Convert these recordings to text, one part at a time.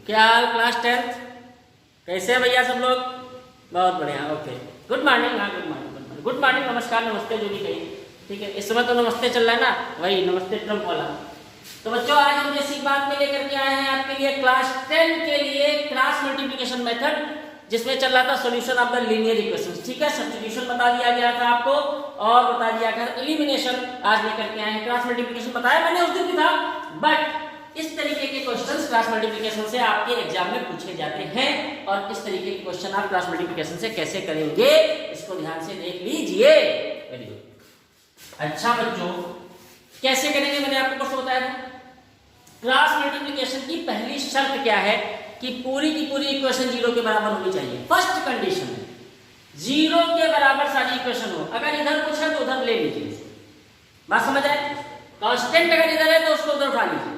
क्या हाल class 10th? कैसे हैं भैया सब लोग? बहुत बढ़िया, ओके। Good morning. हाँ, गुड मॉर्निंग, नमस्कार, नमस्ते जो भी कहिए, ठीक है। इस समय तो नमस्ते चल रहा है ना, वही नमस्ते ट्रम्प वाला। तो बच्चों, आज हम बेसिक बात में लेकर के आए हैं आपके लिए क्लास 10 के लिए क्रॉस मल्टीप्लिकेशन मेथड, जिसमें चल रहा था solution of the linear equations, ठीक है। सब्स्टिट्यूशन बता दिया गया था आपको और बता दिया गया एलिमिनेशन आज लेकर के आए हैं। क्रॉस मल्टीप्लिकेशन बताया मैंने उस दिन भी था, बट इस तरीके के क्वेश्चंस क्रॉस मल्टीप्लिकेशन से आपके एग्जाम में पूछे जाते हैं और इस तरीके के क्वेश्चन आप क्रॉस मल्टीप्लिकेशन से कैसे करेंगे इसको ध्यान से देख लीजिए। Very good. अच्छा बच्चों, कैसे करेंगे मैंने आपको क्वेश्चन बताया था। क्रॉस मल्टीप्लिकेशन की पहली शर्त क्या है कि पूरी की पूरी इक्वेशन 0 के बराबर होनी चाहिए। फर्स्ट कंडीशन है 0 के बराबर सारी इक्वेशन हो। अगर इधर कुछ है तो उधर ले लीजिए, बात समझ आए। कांस्टेंट अगर इधर है तो उसको उधर उठा लीजिए,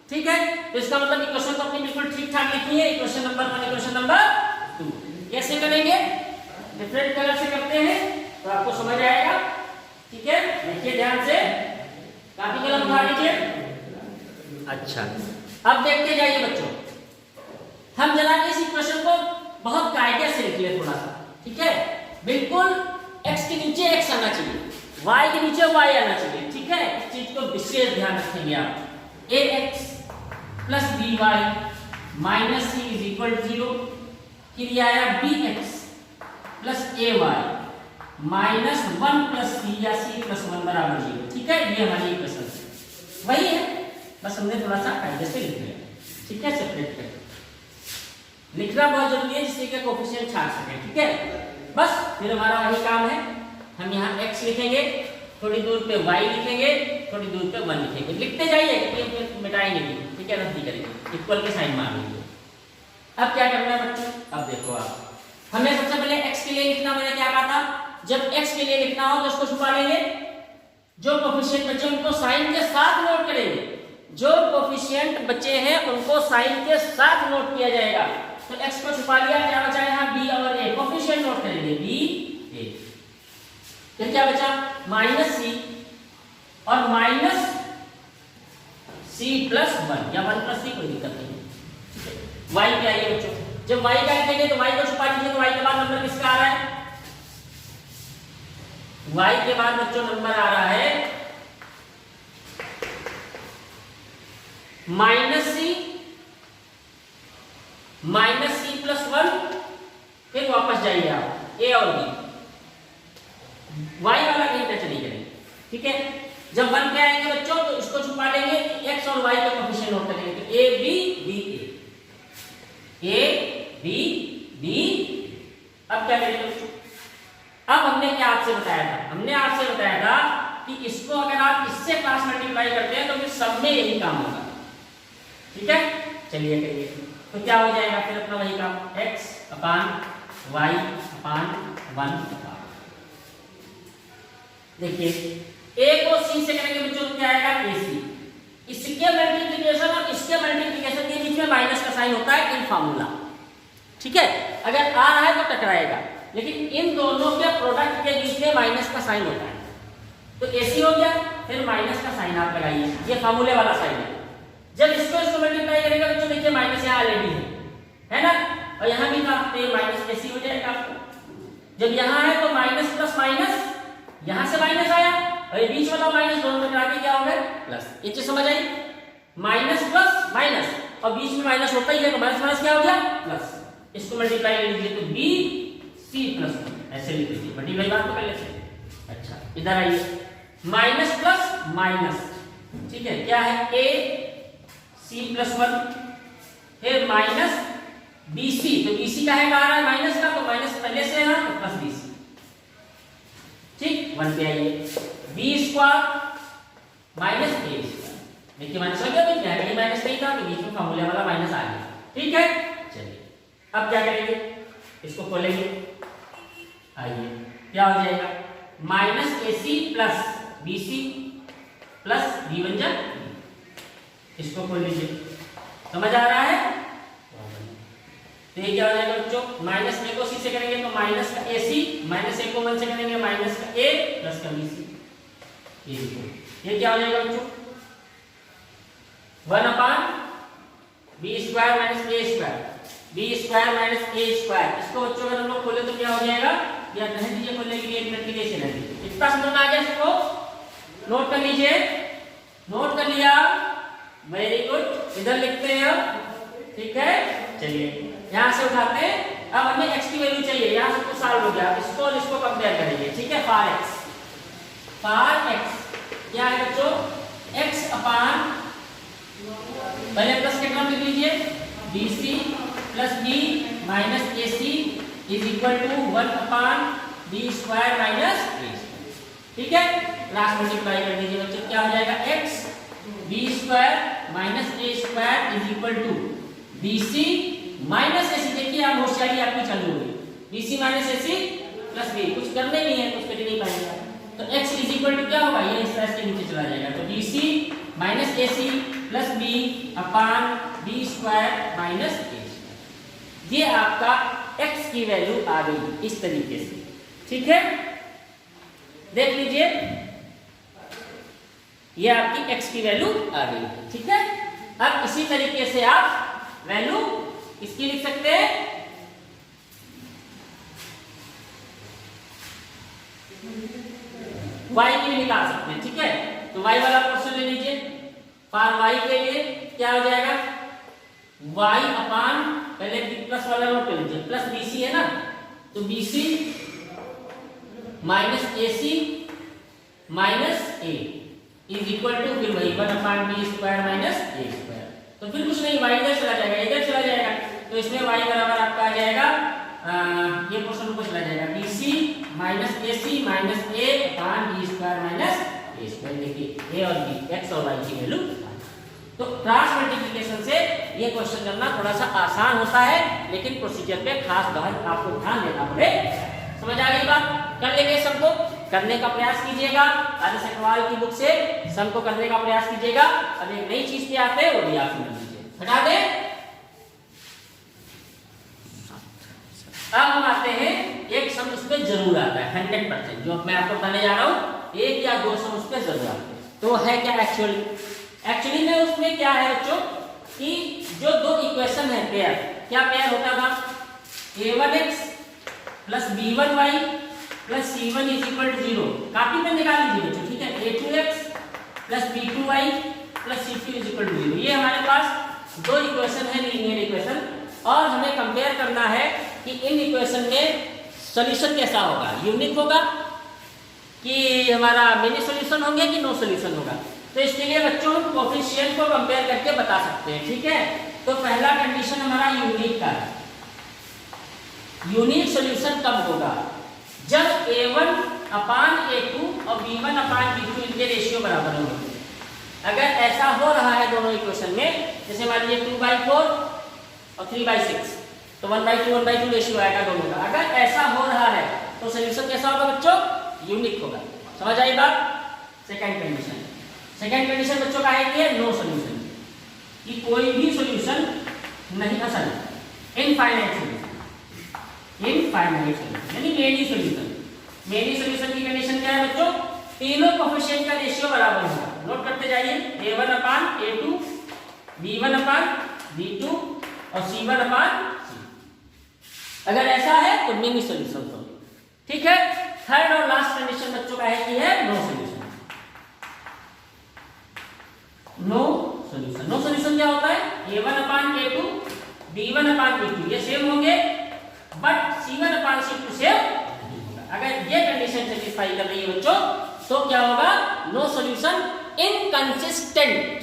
ठीक है। तो इसका मतलब इक्वेशन तो अपनी बिल्कुल ठीक ठाक लिखनी है। इक्वेशन नंबर 1, इक्वेशन नंबर 2 कैसे करेंगे, डिफरेंट कलर से करते हैं तो आपको समझ आएगा, ठीक है। देखिए ध्यान से, कॉपी कलम उठा लीजिए। अच्छा, अब देखते जाइए बच्चों, हम जरा इस इक्वेशन को बहुत कायदे से लिख ले थोड़ा सा, ठीक है। बिल्कुल x के नीचे x आना चाहिए, y के नीचे y आना चाहिए, ठीक है। इस चीज को विशेष ध्यान रखेंगे आप। ax plus by minus c is equal 0, फिर ये आया bx plus ay minus 1 plus c या c प्लस 1 बराबर 0, ठीक है। ये हमारी इक्वेशन वही है, बस हमने थोड़ा सा कायदे से लिख लिया, ठीक है। सेपरेट करके लिखना बहुत जरूरी है जिससे कि कोएफिशिएंट छाट सके, ठीक है। बस फिर हमारा वही काम है, हम यहाँ x लिखेंगे, थोड़ी दूर पे y लिखेंगे, थोड़ी दूर पे 1 लिखेंगे। लिखते जाइए, क्योंकि मिटाएंगे नहीं, ठीक है, रद्दी करेंगे, इक्वल के साइन मार लेंगे। अब क्या करना है बच्चों, अब देखो आप, हमें सबसे पहले x के लिए लिखना, मैंने क्या कहा था, जब x के लिए लिखना हो तो उसको छुपा लेंगे, जो कोएफिशिएंट बचे उनको साइन के साथ नोट करेंगे, जो कोएफिशिएंट बचे हैं उनको साइन के साथ नोट किया जाएगा। तो x को छुपा लिया, क्या बचा यहाँ b और a, कोएफिशिएंट नोट करेंगे b a। फिर क्या बचा, माइनस c और माइनस c प्लस 1 या 1 प्लस c, कोई दिक्कत नहीं, ठीक है। y पे आइए बच्चों, जब y का लिखेंगे तो y को छुपा लीजिए, तो y के बाद नंबर किसका आ रहा है, y के बाद बच्चों नंबर आ रहा है माइनस सी प्लस 1, फिर वापस जाइए आप a और b, y वाला कहीं टच नहीं करेंगे, ठीक है। जब 1 पे आएंगे बच्चों तो इसको छुपा लेंगे, x और y का कोएफिशिएंट नोट करेंगे, तो a b b a b b। अब क्या करेंगे बच्चों, अब हमने क्या आपसे बताया था, हमने आपसे बताया था कि इसको अगर आप इससे क्रॉस मल्टीप्लाई करते हैं तो फिर सब में यही काम होगा, ठीक है। चलिए करिए, तो क्या हो जाएगा फिर अपना वही काम, x अपान y अपान 1। देखिए a को c से करेंगे बच्चों तो क्या आएगा ac। इसके मल्टीप्लिकेशन और इसके मल्टीप्लिकेशन के बीच में माइनस का साइन होता है इन फार्मूला, ठीक है। अगर आ रहा है तो टकराएगा, लेकिन इन दोनों के प्रोडक्ट के बीच में माइनस का साइन होता है, तो ac हो गया, फिर माइनस का साइन आप लगाइए, ये फार्मूले वाला साइन है। जब इसको मल्टीप्लाई करेंगे बच्चों, देखिए माइनस यहाँ ऑलरेडी है ना, और यहाँ भी था तो माइनस ac हो जाएगा आपको। जब यहाँ है तो माइनस प्लस माइनस, यहाँ से माइनस आया और ये बीच वाला माइनस, दोनों टकरा के क्या हो गया प्लस। ये चीज समझ आई, माइनस प्लस माइनस और बीच में माइनस होता ही है, तो माइनस माइनस क्या हो गया प्लस। इसको मल्टीप्लाई कर लीजिए तो b c प्लस 1 ऐसे लिख लीजिए, मल्टीप्लाई बात तो कर लेते हैं। अच्छा इधर आइए, माइनस प्लस माइनस, ठीक है, क्या है a c प्लस 1, फिर माइनस bc, तो bc का है कहाँ रहा है माइनस का, तो माइनस पहले से है तो प्लस bc, ठीक। 1 पे आइए, b square minus a square, देखिए माइनस हो गया, क्या है माइनस नहीं था तो बीच में फार्मूले वाला माइनस आ गया, ठीक है। चलिए अब क्या करेंगे, इसको खोलेंगे, आइए क्या हो जाएगा, minus ac plus bc plus b बन जाए, इसको खोल लीजिए, समझ आ रहा है। तो ये क्या हो जाएगा बच्चों, माइनस ए को सी से करेंगे तो माइनस का ए सी, माइनस ए को 1 से करेंगे माइनस का ए प्लस का बी सी। ये क्या हो जाएगा बच्चों, 1 अपान बी स्क्वायर माइनस ए स्क्वायर, बी स्क्वायर माइनस ए स्क्वायर। इसको बच्चों अगर हम लोग खोले तो क्या हो जाएगा, या रहने दीजिए खोलने के लिए, एक मिनट के लिए चले दीजिए। इतना समझ में आ गया, इसको नोट कर लीजिए, नोट कर लिया, वेरी गुड। इधर लिखते हैं अब, ठीक है। चलिए यहां से उठाते हैं, अब हमें x की वैल्यू चाहिए, यहां से तो सॉल्व हो गया, इसको और इसको कंपेयर करेंगे, ठीक है। फार x क्या है बच्चों, x अपान, पहले प्लस के टर्म लिख लीजिए, bc plus b minus ac is equal to 1 upon b square minus a square, ठीक है। क्रॉस मल्टीप्लाई कर दीजिए बच्चों, क्या हो जाएगा, x b square minus a square is equal to bc minus ac। देखिए आप होशियारी आपकी चालू हुई, bc minus ac plus b, कुछ करने नहीं है, कुछ कर नहीं पाएंगे, तो x इज इक्वल टू क्या होगा, ये इस तरह से नीचे चला जाएगा, तो bc minus ac plus b upon b square minus a square. ये आपका x की वैल्यू आ गई इस तरीके से, ठीक है। देख लीजिए ये आपकी x की वैल्यू आ गई, ठीक है। अब इसी तरीके से आप वैल्यू इसकी लिख सकते हैं, y की भी निकाल सकते हैं, ठीक है। तो y वाला क्वेश्चन ले लीजिए, फॉर y के लिए क्या हो जाएगा, y अपान, पहले प्लस वाला नोट कर लीजिए, प्लस bc है ना, तो bc minus ac minus a is equal to फिर वही 1 upon b square minus a square. तो फिर कुछ नहीं, y इधर चला जाएगा, इधर चला जाएगा, तो इसमें y बराबर आपका आ जाएगा, ये क्वेश्चन ऊपर चला जाएगा, bc minus ac minus a upon b square minus a square. देखिए a और b, x और y की वैल्यू। तो क्रॉस मल्टीप्लिकेशन से ये क्वेश्चन करना थोड़ा सा आसान होता है, लेकिन प्रोसीजर पे खास बात आपको ध्यान देना पड़ेगा। समझ आ गई बात, कर लेंगे सबको, करने का प्रयास कीजिएगा, आदर्श अग्रवाल की बुक से सम को करने का प्रयास कीजिएगा। अब एक नई चीज पे आते हैं, वो भी आप समझ लीजिए, हटा दें। अब हम आते हैं, एक सम उसमें जरूर आता है 100%, जो मैं आपको बताने जा रहा हूँ, एक या दो सम उसमें जरूर आते हैं। तो है क्या एक्चुअली में उसमें क्या है बच्चों, कि जो दो इक्वेशन है पेयर, क्या पेयर होता था, a1x plus b1y plus c1 is equal to 0, copy में निकाल लीजिए बच्चों, ठीक है। a2x plus b2y plus c2 is equal to 0, ये हमारे पास दो इक्वेशन है, लीनियर इक्वेशन, और हमें कंपेयर करना है कि इन इक्वेशन में सॉल्यूशन कैसा होगा, यूनिक होगा कि हमारा मिनी सॉल्यूशन होंगे कि नो सॉल्यूशन होगा। तो इसके लिए बच्चों हम कोफिशिएंट को कंपेयर करके बता सकते हैं, ठीक है। तो पहला कंडीशन हमारा यूनिक का है, यूनिक सॉल्यूशन कब होगा, जब a1 अपान a2 और b1 अपान b2 इनके रेशियो बराबर होंगे। अगर ऐसा हो रहा है दोनों इक्वेशन में, जैसे मान लीजिए 2/4 और 3/6, तो 1/2 1/2 रेशियो आएगा दोनों का। अगर ऐसा हो रहा है तो सॉल्यूशन कैसा होगा बच्चों, यूनिक होगा। समझ आई बात। सेकंड कंडीशन बच्चों का है कि नो सॉल्यूशन, कि कोई भी सॉल्यूशन नहीं, असल इनफाइनाइट सॉल्यूशन, यानी मेनी सॉल्यूशन की कंडीशन क्या है बच्चों, तीनों कोफिशिएंट का रेशियो बराबर होगा। नोट करते जाइए, a1 अपान a2, b1 अपान b2 और c1 अपान c। अगर ऐसा है तो मिनी सॉल्यूशन हो, ठीक है। थर्ड और लास्ट कंडीशन बच्चों का है कि है नो सॉल्यूशन। नो सॉल्यूशन क्या होता है, a1 अपान a2, b1 अपान b2 ये सेम होंगे, but c1 upon c2 same नहीं होगा। अगर ये कंडीशन सेटिस्फाई कर रही है बच्चों, तो क्या होगा, नो सॉल्यूशन इनकंसिस्टेंट,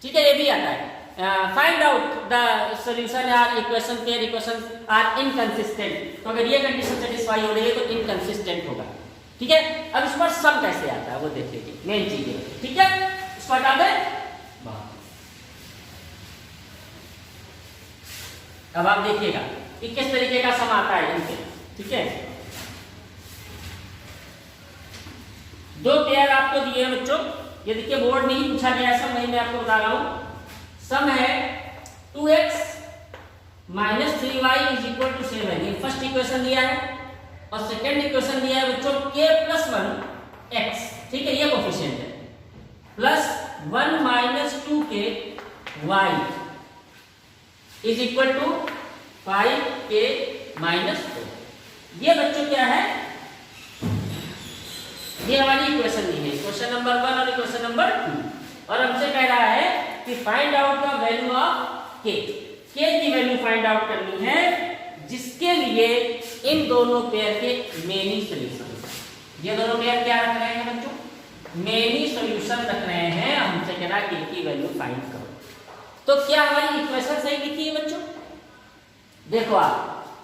ठीक है। ये भी आता है, find out the solution are equation pair equation are inconsistent. तो अगर ये कंडीशन सेटिस्फाई हो रही है तो इनकंसिस्टेंट होगा, ठीक है। अब इस पर सम कैसे आता है वो देख लीजिए, मेन चीज है, ठीक है। इसको हटा दें। अब आप देखिएगा कि किस तरीके का सम आता है इनसे, ठीक है। दो पेयर आपको दिए हैं बच्चों, ये देखिए बोर्ड में ही पूछा गया सम, नहीं मैं आपको बता रहा हूं। सम है 2x -3y is equal to 7, ये फर्स्ट इक्वेशन दिया है। और सेकंड इक्वेशन दिया है बच्चों k + 1 x, ठीक है, ये कोफिशिएंट है, plus 1 - 2k y is equal to 5k - 4। ये बच्चों क्या है, ये हमारी इक्वेशन दी है, क्वेश्चन नंबर 1 और इक्वेशन नंबर 2। और हमसे कह रहा है कि find out the value of k की वैल्यू फाइंड आउट करनी है, जिसके लिए इन दोनों पेयर के मेनी सॉल्यूशन, ये दोनों पेयर क्या रख रहे हैं बच्चों, मेनी सॉल्यूशन रख रहे हैं। हमसे कह रहा है k की वैल्यू फाइंड करो। तो क्या हमारी इक्वेशन सही लिखी है बच्चों? देखो आप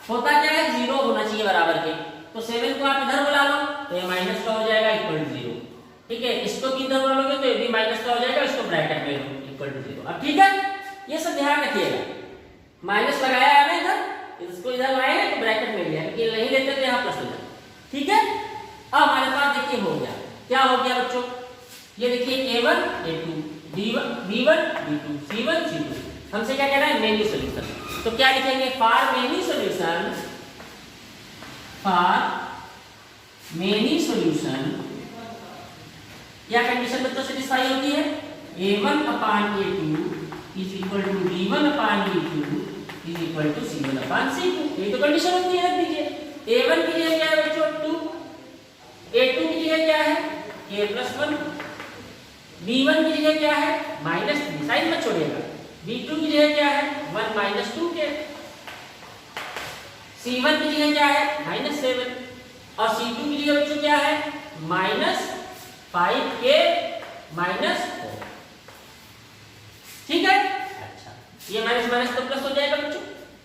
होता क्या है, 0 होना चाहिए बराबर के, तो 7 को आप इधर बुला लो तो ये माइनस का हो जाएगा इक्वल टू 0, ठीक है। इसको भी इधर बुला लोगे तो ये भी माइनस का हो जाएगा, इसको ब्रैकेट में लो इक्वल टू 0। अब ठीक है, ये सब ध्यान रखिएगा, माइनस लगाया है ना इधर, इसको इधर लाए हैं तो ब्रैकेट में लिया, क्योंकि नहीं लेते तो यहाँ प्लस हो जाए, ठीक है। अब हमारे पास देखिए हो गया, क्या हो गया बच्चों, ये देखिए a1 a2 b1 b2 c1 c2। हमसे क्या कह रहा है, मेनी सॉल्यूशन। तो क्या लिखेंगे, फॉर मेनी सॉल्यूशन, क्या कंडीशन बच्चों सेटिस्फाई होती है, a1/a2 is equal to b1/b2 is equal to c1/c2। ये तो कंडीशन होती है, रख दीजिए। a1 की जगह क्या है बच्चों 2, a2 की जगह क्या है k + 1, b1 की जगह क्या है -3, साइन मत छोड़िएगा, b2 की जगह क्या है 1 - 2k, c1 की जगह क्या है -7, और c2 की जगह बच्चों क्या है -5k - 4, ठीक है। अच्छा, ये माइनस तो प्लस हो जाएगा बच्चों,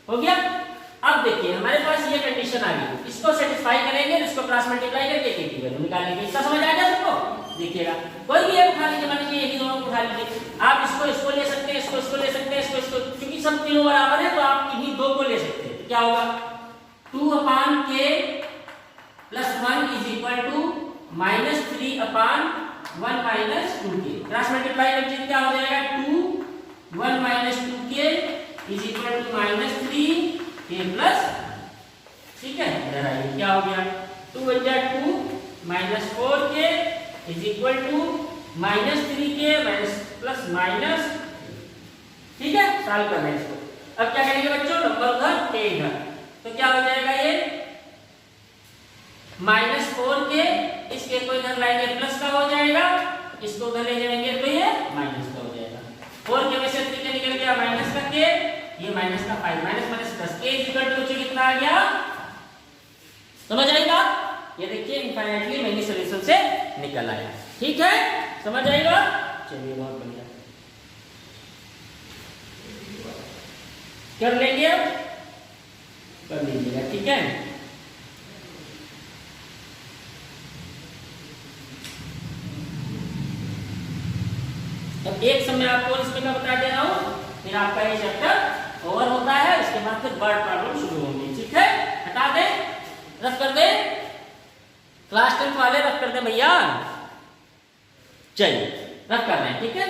हो गया। अब देखिए हमारे पास ये कंडीशन आ गई, इसको सेटिस्फाई करेंगे, इसको क्रॉस मल्टीप्लाई करके k की वैल्यू निकालेंगे। इसका समझ आ गया सबको? देखिएगा, कोई भी एक उठा लीजिए, मान लीजिए यही दोनों को उठा लीजिए, आप इसको ले सकते हैं, इसको ले सकते हैं, इसको, क्योंकि सब तीनों बराबर है तो आप इन्हीं दो को ले सकते हैं। क्या होगा, 2/k + 1 is equal to -3/1 - 2k। Cross multiply करके क्या हो जाएगा, 2 1 - 2k is equal to -3k plus, ठीक है। इधर आइए, क्या हो गया, 2 × 2 -4k is equal to -3k plus minus, ठीक है। सॉल्व करना है इसको। अब क्या करेंगे बच्चों, नंबर उधर k इधर, तो क्या हो जाएगा, ये -4k, इसके को इधर लाएंगे प्लस का हो जाएगा, इसको उधर ले जाएंगे तो ये माइनस का हो जाएगा। 4k में से 3k निकल गया, माइनस का k, ये माइनस का 5, -10 k इज इक्वल टू कितना आ गया, समझ आई बात? ये देखिए इनफाइनाइटली मेनी सॉल्यूशन से निकल आया, ठीक है, समझ आएगा। चलिए बहुत बढ़िया, कर लेंगे, अब कर लीजिएगा, ठीक है। अब एक समय आपको इसमें मैं बता दे रहा हूं, फिर आपका ये चैप्टर ओवर होता है, उसके बाद फिर वर्ड प्रॉब्लम शुरू होंगी, ठीक है। हटा दे, रफ कर दे, क्लास 10 वाले रफ कर दे भैया, चलिए रफ कर रहे हैं, ठीक है।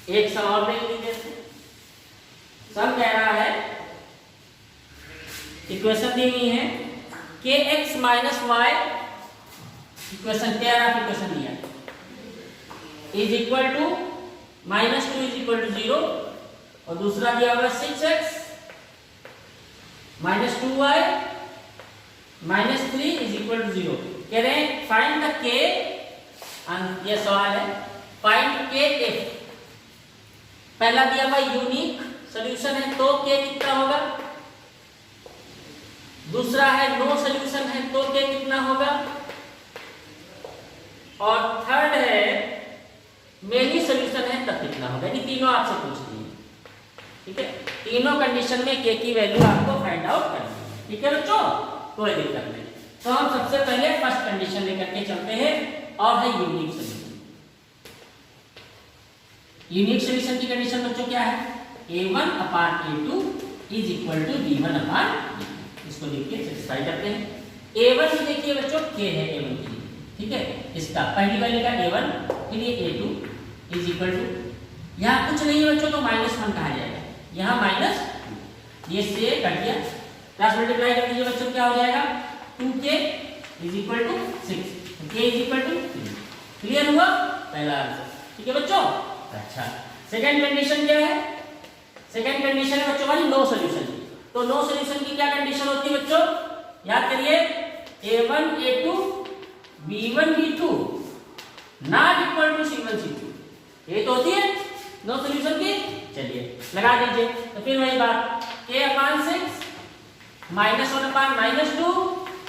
एक सम और देख लीजिए, सम कह रहा है, इक्वेशन दी हुई है kx - y, इक्वेशन कह रहा है, इक्वेशन दिया is equal to -2 is equal to 0, और दूसरा दिया हुआ 6x - 2y - 3 is equal to 0। कह रहे हैं फाइंड द k, ये सवाल है, फाइंड k if पहला दिया हुआ यूनिक सॉल्यूशन है तो k कितना होगा, दूसरा है नो सॉल्यूशन है तो k कितना होगा, और थर्ड है मेनी सॉल्यूशन है तब कितना होगा। ये तीनों आपसे पूछती है, ठीक है। तीनों कंडीशन में k की वैल्यू आपको फाइंड आउट करनी है, ठीक है बच्चों, कोई दिक्कत नहीं। तो हम सबसे पहले फर्स्ट कंडीशन लेकर के चलते हैं, और है यूनिक सॉल्यूशन। यूनिक सॉल्यूशन की कंडीशन बच्चों क्या है, a1/a2 is equal to b1/b2। इसको देखिए सेटिस्फाई करते हैं। a1 की देखिए बच्चों k है, a1 की ठीक है। इसका पहली वैल्यू का a1 फिर ये a2 इज इक्वल टू, यहाँ कुछ नहीं है बच्चों तो -1 कहा जाएगा, यहाँ -2 ये से कट गया, क्रॉस मल्टीप्लाई कर दीजिए बच्चों, क्या हो जाएगा 2k is equal to 6, k is equal to 3। Clear हुआ पहला आंसर, ठीक है बच्चों। अच्छा सेकंड कंडीशन क्या है, सेकंड कंडीशन है बच्चों हमारी नो सॉल्यूशन की। तो नो सॉल्यूशन की क्या कंडीशन होती है बच्चों, याद करिए a1 a2 b1 b2 not equal to c1 c2, ये तो होती है नो सॉल्यूशन की। चलिए लगा दीजिए, तो फिर वही बात k/6 -1/-2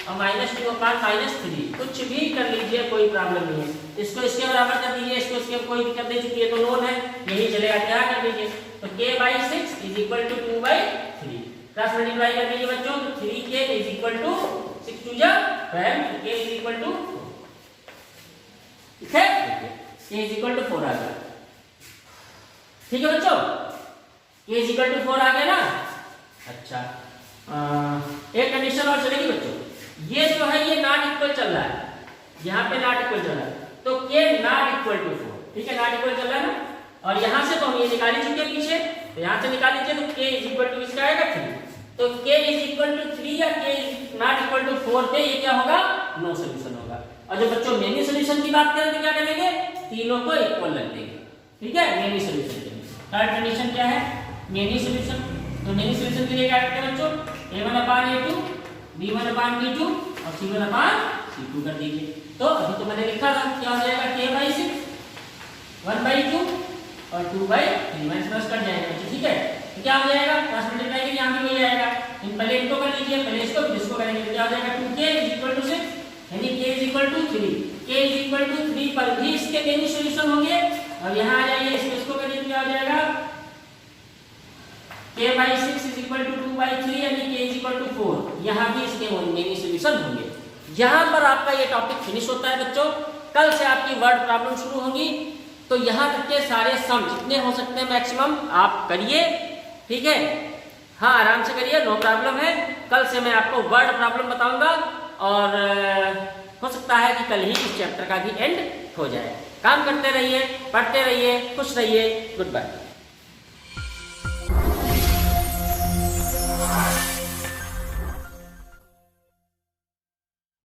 और -2/-3, कुछ भी कर लीजिए कोई प्रॉब्लम नहीं है। इसको इसके बराबर कर दीजिए, इसको इसके कोई दिक्कत नहीं, चूंकि ये तो नोन है यही चलेगा, क्या कर दीजिए तो k/6 is equal to 2/3, cross multiply कर दीजिए बच्चों, तो 3k इज इक्वल टू 6 2 जा 12, k इज इक्वल टू, ठीक है, k इज इक्वल टू 4 आ गया, ठीक है बच्चों, k इज इक्वल टू 4 आ गया ना। अच्छा एक कंडीशन और चलेगी बच्चों, ये जो है ये नॉट इक्वल चल रहा है, यहाँ पे नॉट इक्वल चल रहा है, तो k नॉट इक्वल टू 4, ठीक है, नॉट इक्वल चल रहा है ना, और यहाँ से तो हम ये निकाल ही चुके पीछे, तो यहाँ से निकाल लीजिए, तो k इज इक्वल टू इसका आएगा 3, तो k इज इक्वल टू 3 या k नॉट इक्वल टू 4 पे ये क्या होगा, नो सॉल्यूशन होगा। और जब बच्चों मेनी सॉल्यूशन की बात करें तो क्या करेंगे, तीनों को इक्वल रख देंगे, ठीक है, मेनी सॉल्यूशन के लिए। थर्ड कंडीशन क्या है, मेनी सॉल्यूशन, तो मेनी सॉल्यूशन के लिए क्या करते हैं बच्चों, a1/a2 b1/b2 और c1/c2 कर दीजिए। तो अभी तो मैंने लिखा था क्या हो जाएगा, k/6 1/2 और 2/3 माइनस प्लस कट जाएगा, ठीक है, तो क्या हो जाएगा, क्रॉस मल्टीप्लाई के यहाँ भी वही आएगा, पहले इनको कर लीजिए, पहले इसको फिर इसको करेंगे, तो क्या हो जाएगा 2k इज इक्वल टू 6, यानी k is equal to 3, k is equal to 3 पर भी इसके मेनी सॉल्यूशन होंगे, और यहाँ आ जाइए इसको करिए, क्या हो जाएगा k/6 इज इक्वल टू 2/3, यानी k इज इक्वल टू 4, यहाँ भी इसके मेनी सॉल्यूशन होंगे। यहाँ पर आपका ये टॉपिक फिनिश होता है बच्चों, कल से आपकी वर्ड प्रॉब्लम शुरू होंगी, तो यहाँ तक के सारे सम जितने हो सकते हैं मैक्सिमम आप करिए, ठीक है, हाँ आराम से करिए, नो प्रॉब्लम है। कल से मैं आपको वर्ड प्रॉब्लम बताऊंगा, और हो सकता है कि कल ही इस चैप्टर का भी एंड हो जाए। काम करते रहिए, पढ़ते रहिए, खुश रहिए, गुड बाय।